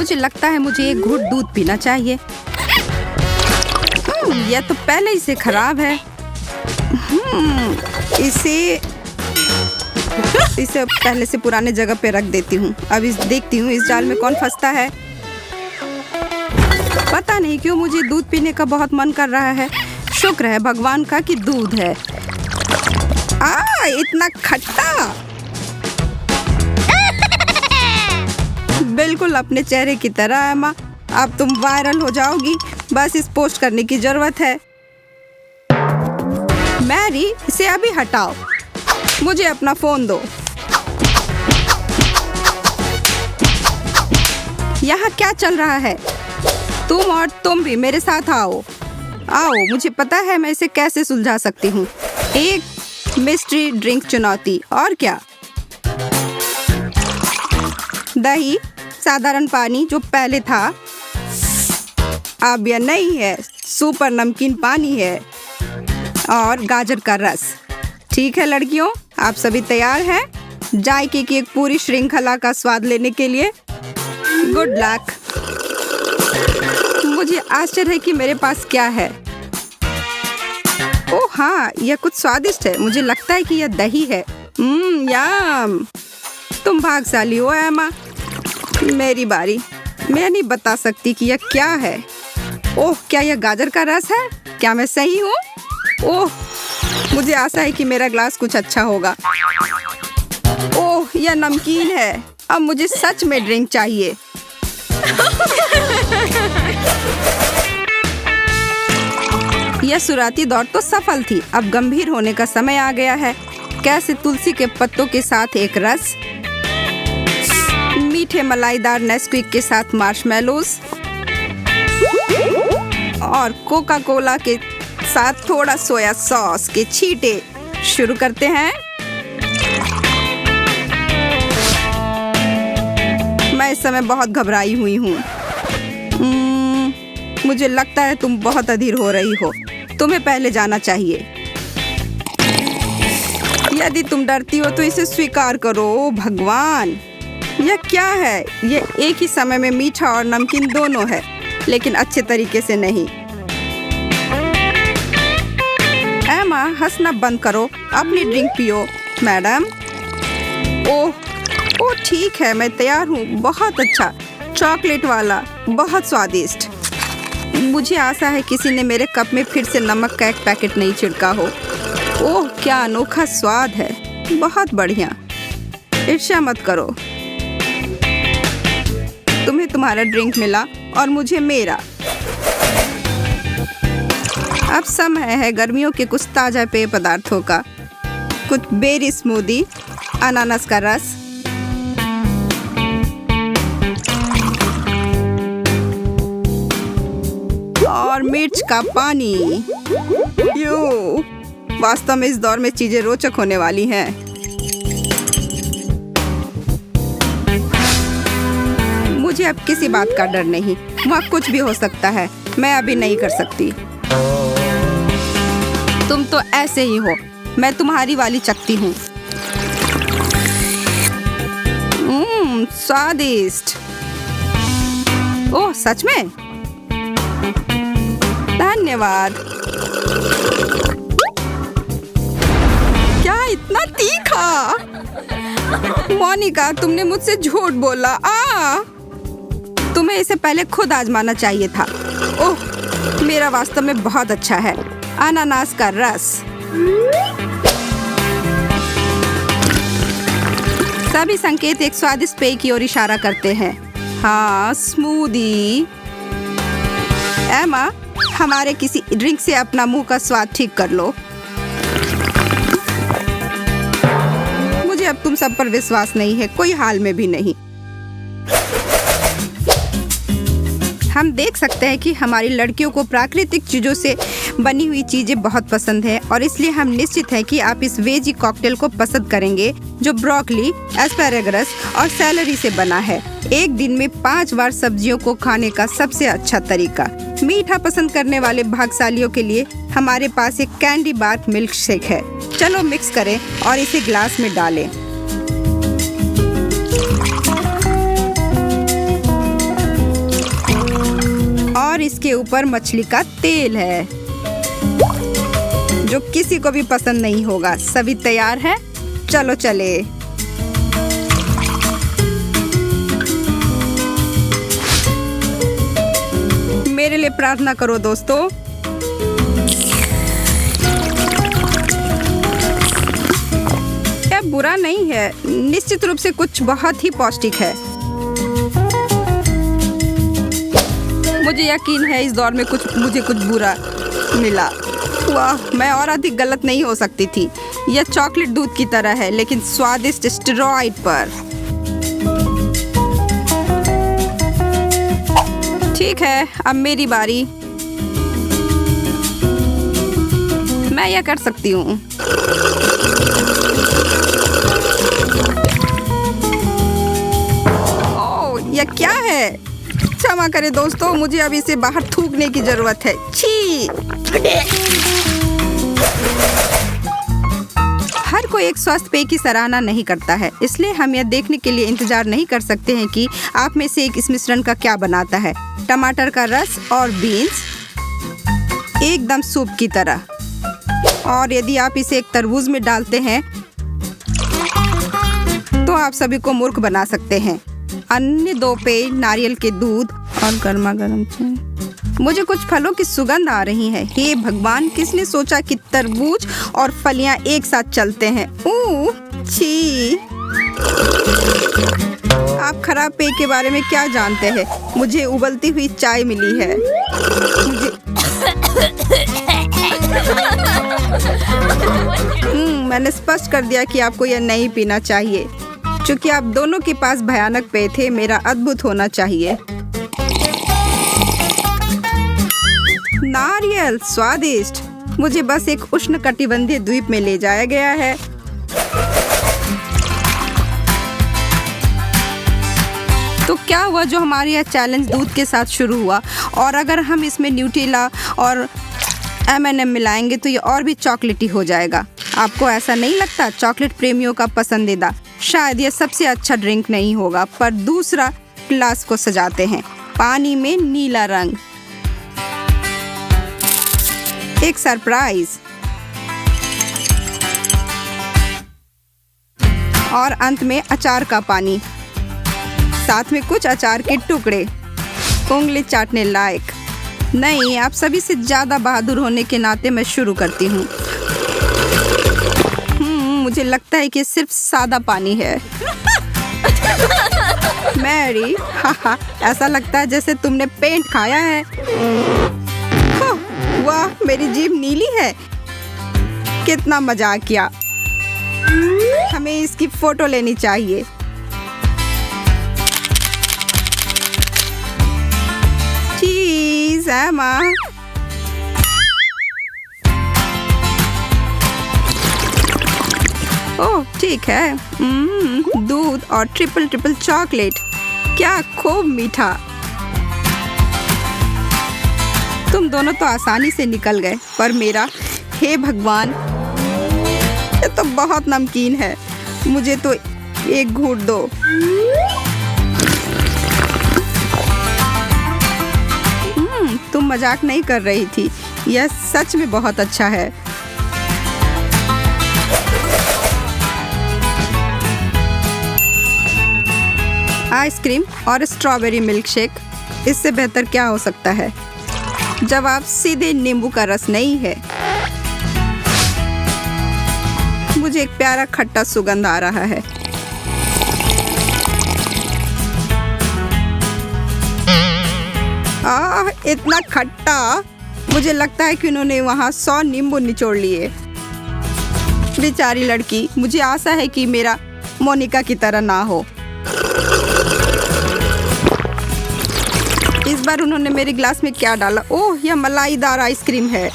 मुझे लगता है मुझे एक घूंट दूध पीना चाहिए। यह तो पहले ही से खराब है। इसे पहले से पुराने जगह पे रख देती हूँ। अब देखती हूँ इस जाल में कौन फंसता है। पता नहीं क्यों मुझे दूध पीने का बहुत मन कर रहा है। शुक्र है भगवान का कि दूध है। इतना खट्टा। बिल्कुल अपने चेहरे की तरह एमा। अब तुम वायरल हो जाओगी। बस इस पोस्ट करने की जरूरत है। मैरी, इसे अभी हटाओ। मुझे अपना फोन दो। यहाँ क्या चल रहा है? तुम और तुम भी मेरे साथ आओ। मुझे पता है मैं इसे कैसे सुलझा सकती हूँ। एक मिस्ट्री ड्रिंक चुनौती। और क्या? दही, साधारण पानी जो पहले था, अब यह नहीं है। सुपर नमकीन पानी है और गाजर का रस। ठीक है लड़कियों, आप सभी तैयार हैं जायके की एक पूरी श्रृंखला का स्वाद लेने के लिए? Good luck. मुझे आश्चर्य है कि मेरे पास क्या है। ओह हाँ, यह कुछ स्वादिष्ट है। मुझे लगता है कि यह दही है। यम। तुम भाग्यशाली हो एमा। मेरी बारी। मैं नहीं बता सकती कि यह क्या है। ओह, क्या यह गाजर का रस है? क्या मैं सही हूँ? ओह, मुझे आशा है कि मेरा ग्लास कुछ अच्छा होगा। ओह, यह नमकीन है। अब मुझे सच में ड्रिंक चाहिए। यह शुरुआती दौर तो सफल थी। अब गंभीर होने का समय आ गया है। कैसे तुलसी के पत्तों के साथ एक रस, मीठे मलाईदार नेस्क्विक के साथ मार्शमेलोज और कोका कोला के साथ थोड़ा सोया सॉस के छींटे। शुरू करते हैं। मैं इस समय बहुत घबराई हुई हूँ। मुझे लगता है तुम बहुत अधीर हो रही हो। तुम्हें पहले जाना चाहिए। यदि तुम डरती हो तो इसे स्वीकार करो। ओ भगवान, यह क्या है? यह एक ही समय में मीठा और नमकीन दोनों है, लेकिन अच्छे तरीके से नहीं। एमा, हंसना बंद करो। अपनी ड्रिंक पियो मैडम। ओह ठीक है, मैं तैयार हूँ। बहुत अच्छा, चॉकलेट वाला, बहुत स्वादिष्ट। मुझे आशा है किसी ने मेरे कप में फिर से नमक का एक पैकेट नहीं छिड़का हो। ओह, क्या अनोखा स्वाद है। बहुत बढ़िया। ईर्ष्या मत करो। तुम्हें तुम्हारा ड्रिंक मिला और मुझे मेरा। अब समय है गर्मियों के कुछ ताजा पेय पदार्थों का। कुछ बेरी स्मूदी, अनानास का रस, और मिर्च का पानी। वास्तव में इस दौर में चीजें रोचक होने वाली हैं। मुझे अब किसी बात का डर नहीं। वहाँ कुछ भी हो सकता है। मैं अभी नहीं कर सकती। तुम तो ऐसे ही हो। मैं तुम्हारी वाली चकती हूँ। स्वादिष्ट। ओह, सच में? धन्यवाद। क्या इतना तीखा? मोनिका, तुमने मुझसे झूठ बोला। तुम्हें इसे पहले खुद आजमाना चाहिए था। ओह, मेरा वास्तव में बहुत अच्छा है। अनानास का रस। सभी संकेत एक स्वादिष्ट पेय की ओर इशारा करते हैं। हाँ, स्मूदी। एमा, हमारे किसी ड्रिंक से अपना मुंह का स्वाद ठीक कर लो। मुझे अब तुम सब पर विश्वास नहीं है, कोई हाल में भी नहीं। हम देख सकते हैं कि हमारी लड़कियों को प्राकृतिक चीजों से बनी हुई चीजें बहुत पसंद है और इसलिए हम निश्चित हैं कि आप इस वेजी कॉकटेल को पसंद करेंगे जो ब्रोकली, एस्पैरागस और सैलरी से बना है। एक दिन में 5 बार सब्जियों को खाने का सबसे अच्छा तरीका। मीठा पसंद करने वाले भाग्यशालियों के लिए हमारे पास एक कैंडी बार मिल्क शेक है। चलो मिक्स करें और इसे ग्लास में डालें। इसके ऊपर मछली का तेल है जो किसी को भी पसंद नहीं होगा। सभी तैयार हैं? चलो चले। मेरे लिए प्रार्थना करो दोस्तों। यह बुरा नहीं है, निश्चित रूप से कुछ बहुत ही पौष्टिक है। मुझे यकीन है इस दौर में मुझे कुछ बुरा मिला। वाह, मैं और अधिक गलत नहीं हो सकती थी। यह चॉकलेट दूध की तरह है लेकिन स्वादिष्ट स्टेरॉइड पर। ठीक है, अब मेरी बारी। मैं यह कर सकती हूँ। ओह, यह क्या है? क्षमा करें दोस्तों, मुझे अब इसे बाहर थूकने की जरूरत है। छी! हर कोई एक स्वस्थ पेय की सराहना नहीं करता है, इसलिए हम यह देखने के लिए इंतजार नहीं कर सकते हैं कि आप में से एक इस मिश्रण का क्या बनाता है। टमाटर का रस और बीन्स, एकदम सूप की तरह। और यदि आप इसे एक तरबूज में डालते हैं तो आप सभी को मूर्ख बना सकते हैं। अन्य दो पेय नारियल के दूध और गर्मा गर्म चाय। मुझे कुछ फलों की सुगंध आ रही है। हे भगवान, किसने सोचा कि तरबूज और फलियां एक साथ चलते हैं? छी! आप खराब पेय के बारे में क्या जानते हैं? मुझे उबलती हुई चाय मिली है। मैंने स्पष्ट कर दिया कि आपको यह नहीं पीना चाहिए। चूंकि आप दोनों के पास भयानक पेय थे, मेरा अद्भुत होना चाहिए। नारियल स्वादिष्ट। मुझे बस एक उष्णकटिबंधीय द्वीप में ले जाया गया है। तो क्या हुआ जो हमारे यह चैलेंज दूध के साथ शुरू हुआ, और अगर हम इसमें न्यूटेला और M&M मिलाएंगे तो ये और भी चॉकलेटी हो जाएगा। आपको ऐसा नहीं लगता? चॉकलेट प्रेमियों का पसंदीदा। शायद यह सबसे अच्छा ड्रिंक नहीं होगा, पर दूसरा ग्लास को सजाते हैं। पानी में नीला रंग, एक सरप्राइज, और अंत में अचार का पानी, साथ में कुछ अचार के टुकड़े, उंगली चाटने लायक। नहीं, आप सभी से ज्यादा बहादुर होने के नाते मैं शुरू करती हूँ। मुझे लगता है कि सिर्फ सादा पानी है। मैरी, ऐसा लगता है जैसे तुमने पेंट खाया है। वाह, मेरी जीभ नीली है। कितना मजाक किया। हमें इसकी फोटो लेनी चाहिए। चीज है माँ। ओह ठीक है। दूध और ट्रिपल चॉकलेट, क्या खूब मीठा। तुम दोनों तो आसानी से निकल गए, पर मेरा, हे भगवान, ये तो बहुत नमकीन है। मुझे तो एक घूंट दो। तुम मजाक नहीं कर रही थी, यह सच में बहुत अच्छा है। आइसक्रीम और स्ट्रॉबेरी मिल्क शेक, इससे बेहतर क्या हो सकता है? जवाब सीधे नींबू का रस नहीं है। मुझे एक प्यारा खट्टा सुगंध आ रहा है। इतना खट्टा, मुझे लगता है कि उन्होंने वहाँ 100 नींबू निचोड़ लिए। बेचारी लड़की, मुझे आशा है कि मेरा मोनिका की तरह ना हो। इस बार उन्होंने मेरे ग्लास में क्या डाला? ओह, यह मलाईदार आइसक्रीम है।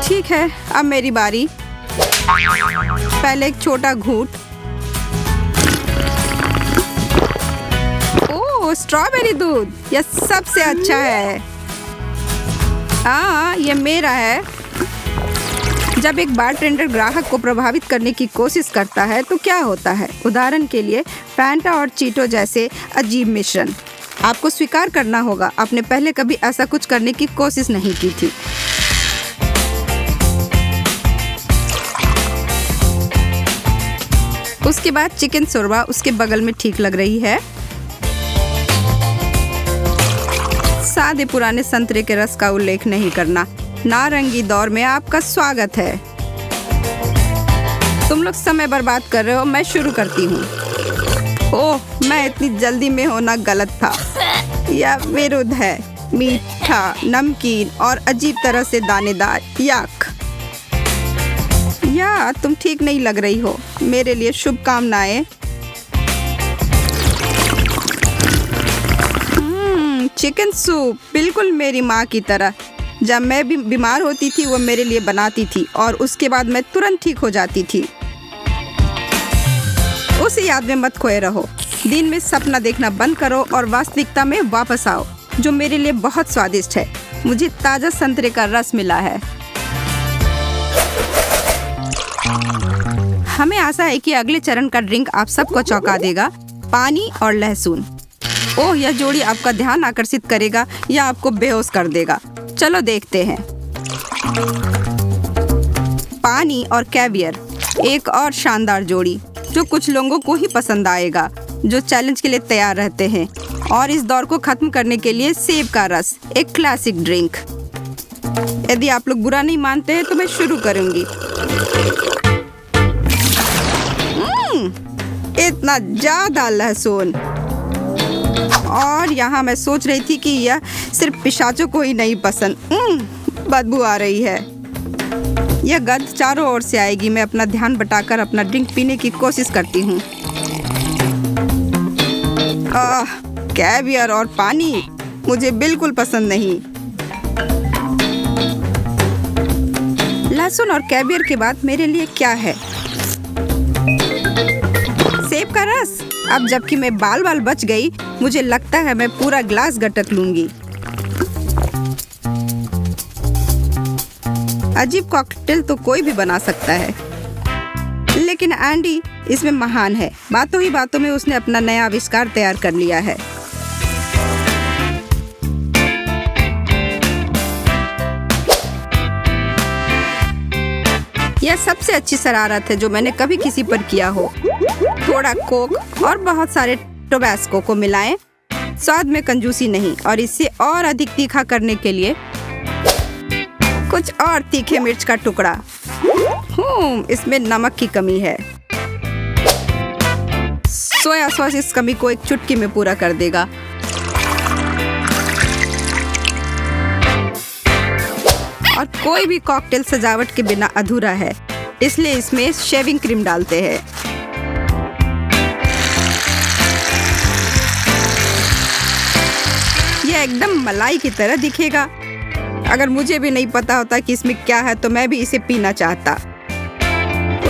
ठीक है, अब मेरी बारी। पहले एक छोटा घूंट। ओह, स्ट्रॉबेरी दूध, यह सबसे अच्छा है। हाँ, यह मेरा है। जब एक बारटेंडर ग्राहक को प्रभावित करने की कोशिश करता है तो क्या होता है? उदाहरण के लिए फैंटा और चीटो जैसे अजीब मिश्रण। आपको स्वीकार करना होगा, आपने पहले कभी ऐसा कुछ करने की कोशिश नहीं की थी। उसके बाद चिकन शोरबा उसके बगल में ठीक लग रही है। सादे पुराने संतरे के रस का उल्लेख नहीं करना। नारंगी दौर में आपका स्वागत है। तुम लोग समय बर्बाद कर रहे हो, मैं शुरू करती हूँ। ओह, मैं इतनी जल्दी में होना गलत था। यह विरुद्ध है। मीठा, नमकीन और अजीब तरह से दानेदार। याक। या तुम ठीक नहीं लग रही हो। मेरे लिए शुभकामनाएं। चिकन सूप बिल्कुल मेरी माँ की तरह। जब मैं भी बीमार होती थी वो मेरे लिए बनाती थी और उसके बाद मैं तुरंत ठीक हो जाती थी। उसे याद में मत खोए रहो। दिन में सपना देखना बंद करो और वास्तविकता में वापस आओ, जो मेरे लिए बहुत स्वादिष्ट है। मुझे ताजा संतरे का रस मिला है। हमें आशा है कि अगले चरण का ड्रिंक आप सबको चौंका देगा। पानी और लहसुन। ओह, यह जोड़ी आपका ध्यान आकर्षित करेगा या आपको बेहोश कर देगा। चलो देखते हैं। पानी और कैवियर, एक और शानदार जोड़ी जो कुछ लोगों को ही पसंद आएगा, जो चैलेंज के लिए तैयार रहते हैं। और इस दौर को खत्म करने के लिए सेब का रस, एक क्लासिक ड्रिंक। यदि आप लोग बुरा नहीं मानते हैं तो मैं शुरू करूंगी। इतना ज्यादा लहसुन। और यहाँ मैं सोच रही थी कि यह सिर्फ पिशाचों को ही नहीं पसंद। बदबू आ रही है। यह गंध चारों ओर से आएगी। मैं अपना ध्यान बटाकर अपना ड्रिंक पीने की कोशिश करती हूँ। कैवियर और पानी मुझे बिल्कुल पसंद नहीं। लहसुन और कैवियर के बाद मेरे लिए क्या है? सेब का रस। अब जबकि मैं बाल बाल बच गई, मुझे लगता है मैं पूरा ग्लास गटक लूंगी। अजीब कॉकटेल तो कोई भी बना सकता है, लेकिन एंडी इसमें महान है। बातों ही बातों में उसने अपना नया आविष्कार तैयार कर लिया है। यह सबसे अच्छी शरारत है जो मैंने कभी किसी पर किया हो। थोड़ा कोक और बहुत सारे टोबैस्को को मिलाएं। स्वाद में कंजूसी नहीं, और इसे और अधिक तीखा करने के लिए कुछ और तीखे मिर्च का टुकड़ा। इसमें नमक की कमी है। सोया सॉस इस कमी को एक चुटकी में पूरा कर देगा। और कोई भी कॉकटेल सजावट के बिना अधूरा है, इसलिए इसमें शेविंग क्रीम डालते हैं। यह एकदम मलाई की तरह दिखेगा। अगर मुझे भी नहीं पता होता कि इसमें क्या है तो मैं भी इसे पीना चाहता।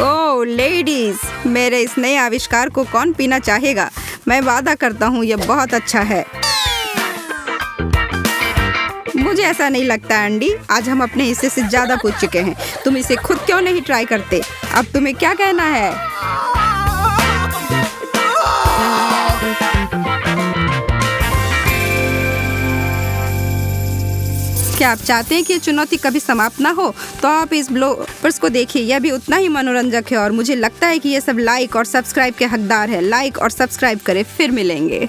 ओह लेडीज, मेरे इस नए आविष्कार को कौन पीना चाहेगा? मैं वादा करता हूँ यह बहुत अच्छा है। मुझे ऐसा नहीं लगता एंडी, आज हम अपने हिस्से से ज्यादा पूछ चुके हैं। तुम इसे खुद क्यों नहीं ट्राई करते? अब तुम्हें क्या कहना है? क्या आप चाहते हैं कि ये चुनौती कभी समाप्त ना हो? तो आप इस ब्लॉगर्स को देखिए, यह भी उतना ही मनोरंजक है। और मुझे लगता है कि ये सब लाइक और सब्सक्राइब के हकदार है। लाइक और सब्सक्राइब करें, फिर मिलेंगे।